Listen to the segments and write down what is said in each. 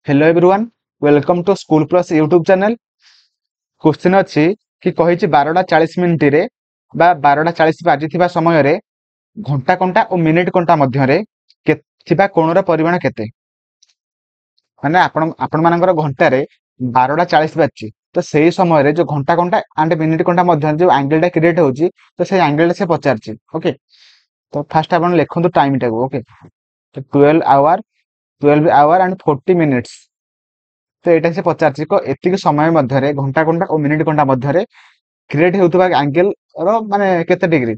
Hello everyone, welcome to school plus YouTube channel. Question अच्छी कि कही 12:40 रे बा 12:40 बाजिथिबा समय रे घंटा कंटा और मिनिट कंटा मध्य थिबा कोणर परिमाण केते। माने आपण मानकर घंटारे 12:40 बाजची तो सेही समय रे जो घंटा कंटा एंड मिनिट कंटा मध्य जो एंगल टा क्रिएट होची तो से एंगल से पचारची। ओके, तो फास्ट आपण लिखंतु टाइम टाको। ओके, तो 12 आवर एंड 40 मिनिट्स। तो यहाँ से पचार को एतिक समय मध्य घंटा घंटा और मिनिट घंटा मध्य क्रिएट होता एंगल माने केते डिग्री।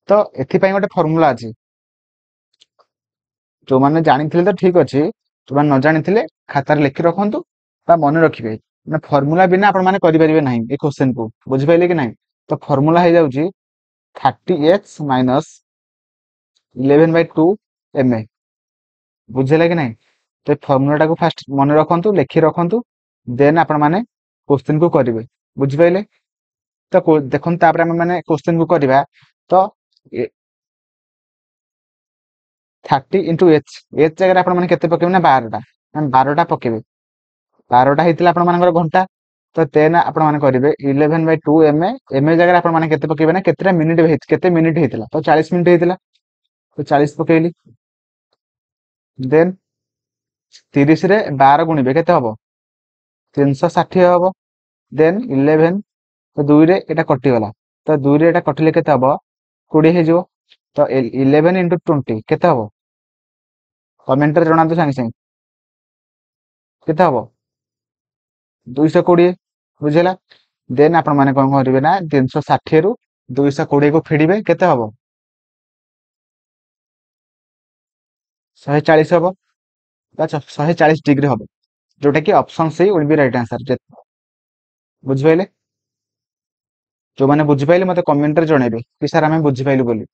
तो एथिपाई गोटे फर्मूला अच्छी, जो मैंने जानी तो ठीक अच्छे, जो मैंने न जानी खातार लिखि रखु मन रखिए। फर्मूला बिना आपण मैंने करेंगे ना ये क्वेश्चन को, बुझिपारे कि ना। तो फर्मूला हो जाऊँगी 30h माइनस 11/2 MA। बुझेगा कि ना। तो फर्मूला को फास्ट मन रखु, लिखि रखु, देन आपण मैंने क्वेश्चन को करेंगे। बुझिपारे। तो देखो मैंने क्वेश्चन को करवा तो 30 इंटू एच एच जगह आप पकेबे ना 12टा 12टा पकेबे। 12टा होता आपण मानकर घंटा। तो तेन आपण करेंगे 11/2 MA। MA जगह आप पकेबे ना केते मिनिट होता तो 40 मिनिट होता। तो 40 पकेली, देन 30 रे 12 गुणिबे केते हबो 360 हबो। देन 11 तो 2 रे एटा कटिगला। तो 2 रे एटा कटिले केते हबो 20 हो। तो 11 इंटू 20 केते हबो कमेंट रे जणातु सांगे सांगे केते हबो 220। बुझेला। देन आपण माने कोन करिवे ना 360 रु 220 को फेडिबे केते हबो 140 हबो। 140 डिग्री हबो, जोटा कि option C will be right answer. बुझिपाइले। जो मैंने बुझिपाइले मते कमेंट रे जणेबे कि सर आमे बुझिपाइलु बोली।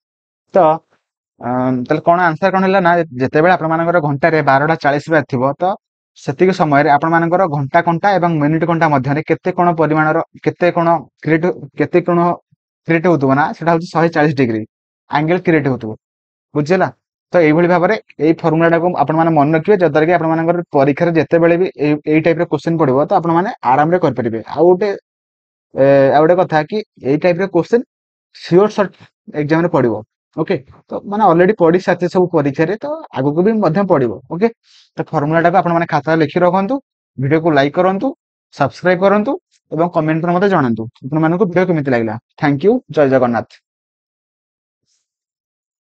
तो ताले कोन आंसर कोन हला ना जेतेबेले आपण मानकर घंटा रे 12:40 बार थिबो तो सेतिक समय रे आपण मानकर घंटा घंटा एवं मिनिट घंटा मध्य रे केते कोन परिमाणर केते कोन क्रिएट होतबो ना सेटा होची 140 डिग्री एंगल क्रिएट होतबो। बुझिला। तो एई भली भाबरे एई फार्मूला टाको आपण माने मन रखिबे जदर कि आपण मानकर परीक्षा रे जेतेबेले भी एई टाइप रे क्वेश्चन पडिबो तो आपण माने आराम रे कर परिबे। आ गोटे कथा कि एई टाइप रे क्वेश्चन सियोर शॉर्ट एग्जाम रे पडिबो। ओके, तो माने ऑलरेडी पढ़ी साथी सब परीक्षा रे, तो आगु को भी मध्यम पड़िबो। ओके, तो फार्मूला टाको आपण माने खाता लिखि रखंतु, वीडियो को लाइक करंतु, सब्सक्राइब करंतु एवं कमेंट पर मते जणांतु आपण मानको वीडियो केमिति लागला। थैंक यू, जय जगन्नाथ।